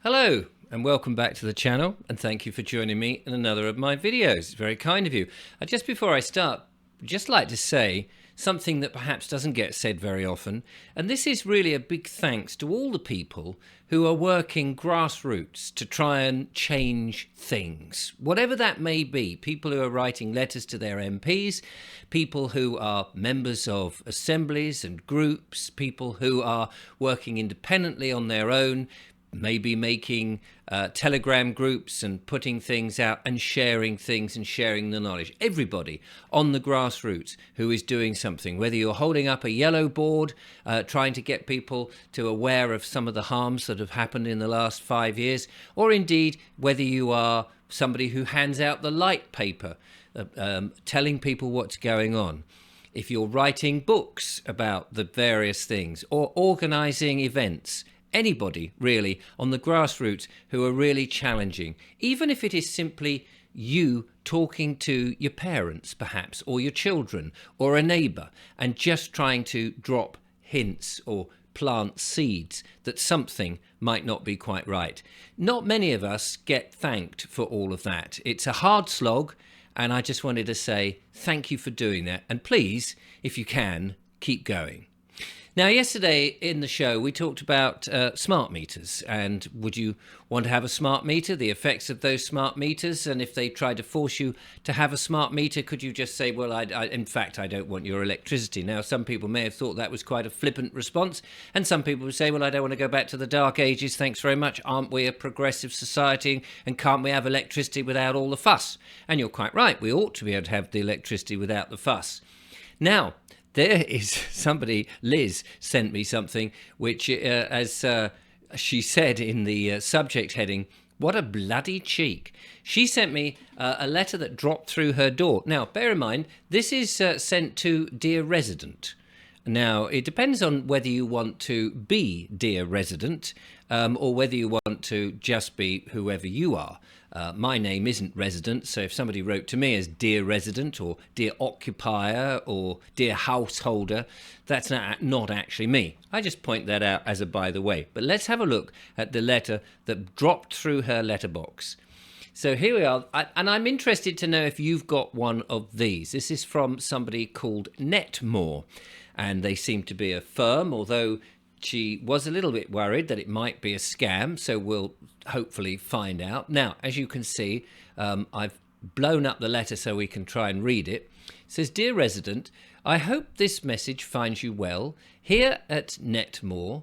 Hello and welcome back to the channel, and thank you for joining me in another of my videos. It's very kind of you. Just before I start, I'd just like to say something that perhaps doesn't get said very often, and this is really a big thanks to all the people who are working grassroots to try and change things, whatever that may be. People who are writing letters to their MPs, people who are members of assemblies and groups, people who are working independently on their own, maybe making telegram groups and putting things out and sharing things and sharing the knowledge. Everybody on the grassroots who is doing something, whether you're holding up a yellow board, trying to get people to aware of some of the harms that have happened in the last 5 years, or indeed whether you are somebody who hands out the light paper, telling people what's going on. If you're writing books about the various things or organising events, anybody really on the grassroots who are really challenging, even if it is simply you talking to your parents perhaps, or your children, or a neighbour, and just trying to drop hints or plant seeds that something might not be quite right. Not many of us get thanked for all of that. It's a hard slog, and I just wanted to say thank you for doing that, and please, if you can, keep going. Now, yesterday in the show, we talked about smart meters, and would you want to have a smart meter, the effects of those smart meters, and if they tried to force you to have a smart meter, could you just say, well, in fact, I don't want your electricity. Now, some people may have thought that was quite a flippant response, and some people would say, well, I don't want to go back to the dark ages, thanks very much. Aren't we a progressive society, and can't we have electricity without all the fuss? And you're quite right, we ought to be able to have the electricity without the fuss. Now, there is somebody, Liz, sent me something which, as she said in the subject heading, what a bloody cheek. She sent me a letter that dropped through her door. Now, bear in mind, this is sent to Dear Resident. Now, it depends on whether you want to be Dear Resident or whether you want to just be whoever you are. My name isn't Resident, so if somebody wrote to me as Dear Resident or Dear Occupier or Dear Householder, that's not actually me. I just point that out as a by the way. But let's have a look at the letter that dropped through her letterbox. So here we are, and I'm interested to know if you've got one of these. This is from somebody called Netmore, and they seem to be a firm, although she was a little bit worried that it might be a scam, so we'll hopefully find out. Now, as you can see, I've blown up the letter so we can try and read it. It says, Dear Resident, I hope this message finds you well. Here at Netmore,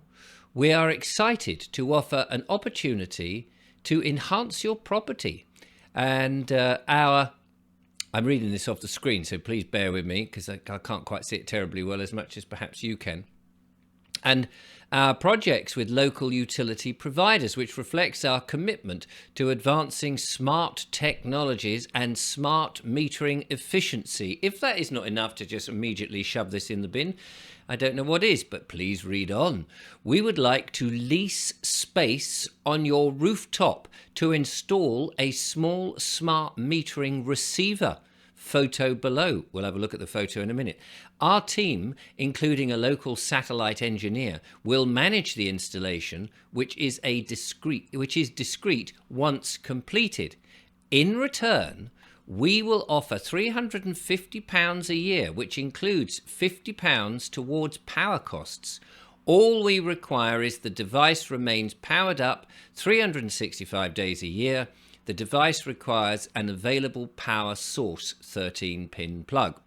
we are excited to offer an opportunity to enhance your property. And I'm reading this off the screen, so please bear with me because I can't quite see it terribly well, as much as perhaps you can. And our projects with local utility providers, which reflects our commitment to advancing smart technologies and smart metering efficiency. If that is not enough to just immediately shove this in the bin, I don't know what is, but please read on. We would like to lease space on your rooftop to install a small smart metering receiver. Photo below. We'll have a look at the photo in a minute. Our team, including a local satellite engineer, will manage the installation, which is discreet once completed. In return, we will offer £350 a year, which includes £50 towards power costs. All we require is the device remains powered up 365 days a year. The device requires an available power source 13-pin plug.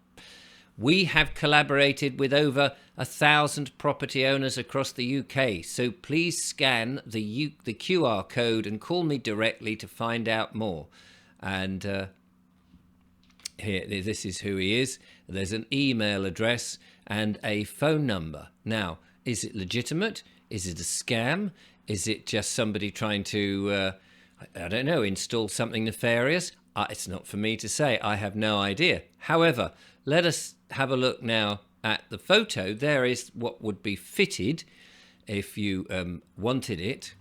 We have collaborated with over 1,000 property owners across the UK, so please scan the QR code and call me directly to find out more. And here, this is who he is. There's an email address and a phone number. Now, is it legitimate? Is it a scam? Is it just somebody trying to I don't know, install something nefarious? It's not for me to say. I have no idea. However, let us have a look now at the photo. There is what would be fitted if you wanted it.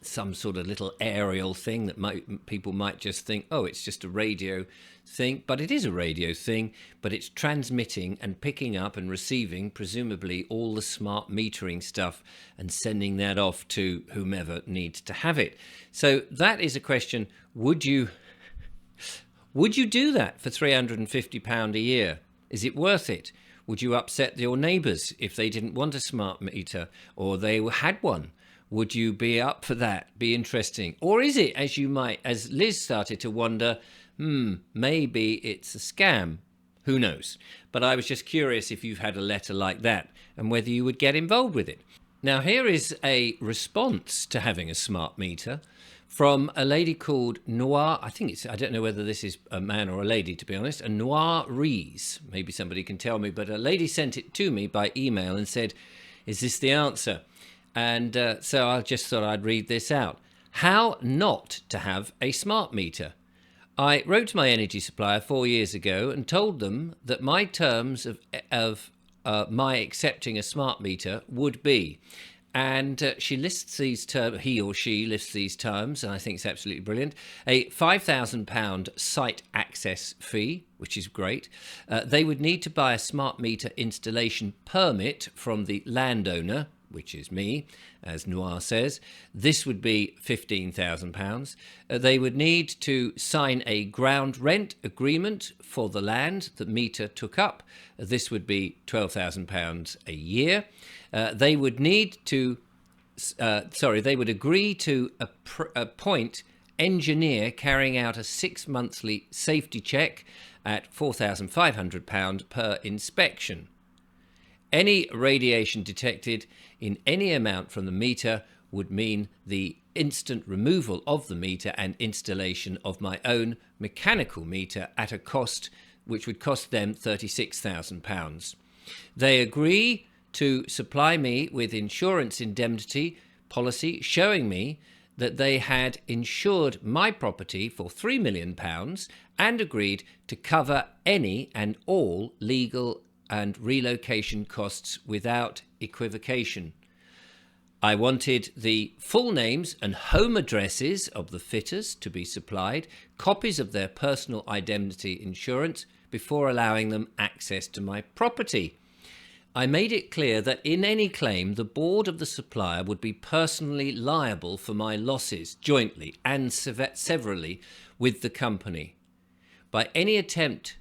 some sort of little aerial thing that people might just think, oh, it's just a radio thing. But it is a radio thing, but it's transmitting and picking up and receiving, presumably, all the smart metering stuff and sending that off to whomever needs to have it. So that is a question. Would you do that for £350 a year? Is it worth it? Would you upset your neighbours if they didn't want a smart meter or they had one? Would you be up for that? Be interesting? Or is it, as Liz started to wonder, maybe it's a scam? Who knows? But I was just curious if you've had a letter like that and whether you would get involved with it. Now, here is a response to having a smart meter from a lady called Noir. I don't know whether this is a man or a lady, to be honest. A Noir Rees. Maybe somebody can tell me. But a lady sent it to me by email and said, is this the answer? And so I just thought I'd read this out. How not to have a smart meter. I wrote to my energy supplier 4 years ago and told them that my terms of my accepting a smart meter would be, and she lists these terms, he or she lists these terms, and I think it's absolutely brilliant. A £5,000 site access fee, which is great. They would need to buy a smart meter installation permit from the landowner, which is me, as Noir says. This would be £15,000. They would need to sign a ground rent agreement for the land the meter took up. This would be £12,000 a year. They would need to, they would agree to appoint engineer carrying out a 6 monthly safety check at £4,500 per inspection. Any radiation detected in any amount from the meter would mean the instant removal of the meter and installation of my own mechanical meter at a cost which would cost them £36,000. They agree to supply me with insurance indemnity policy showing me that they had insured my property for £3 million and agreed to cover any and all legal and relocation costs without equivocation. I wanted the full names and home addresses of the fitters to be supplied, copies of their personal indemnity insurance before allowing them access to my property. I made it clear that in any claim, the board of the supplier would be personally liable for my losses, jointly and severally with the company. By any attempt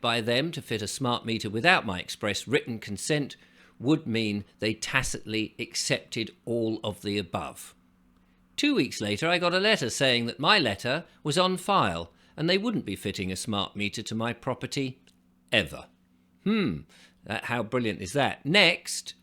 by them to fit a smart meter without my express written consent would mean they tacitly accepted all of the above. 2 weeks later, I got a letter saying that my letter was on file and they wouldn't be fitting a smart meter to my property ever. How brilliant is that? Next,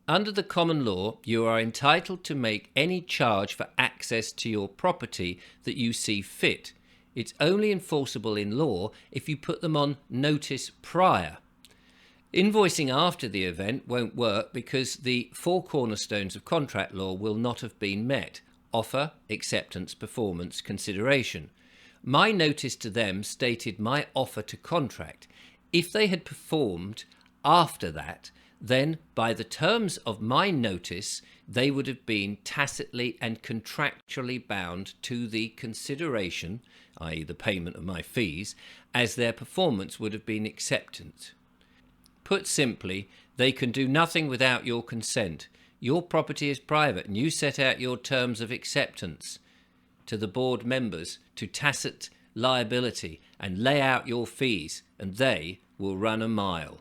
under the common law, you are entitled to make any charge for access to your property that you see fit. It's only enforceable in law if you put them on notice prior. Invoicing after the event won't work because the 4 cornerstones of contract law will not have been met: offer, acceptance, performance, consideration. My notice to them stated my offer to contract. If they had performed after that, then by the terms of my notice, they would have been tacitly and contractually bound to the consideration, i.e. the payment of my fees, as their performance would have been acceptance. Put simply, they can do nothing without your consent. Your property is private and you set out your terms of acceptance to the board members to tacit liability and lay out your fees, and they will run a mile.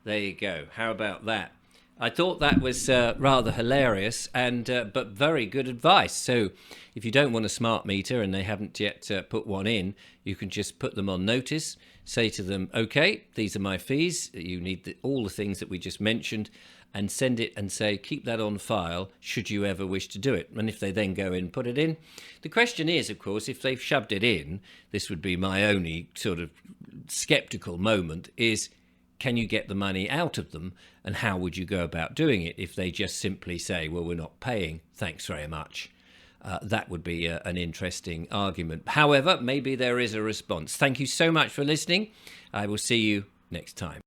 There you go. How about that? I thought that was rather hilarious and but very good advice. So if you don't want a smart meter and they haven't yet put one in, you can just put them on notice, say to them, okay, these are my fees, you need all the things that we just mentioned, and send it and say, keep that on file should you ever wish to do it. And if they then go in, put it in. The question is, of course, if they've shoved it in, this would be my only sort of skeptical moment, is can you get the money out of them, and how would you go about doing it if they just simply say, well, we're not paying, thanks very much. That would be an interesting argument. However, maybe there is a response. Thank you so much for listening. I will see you next time.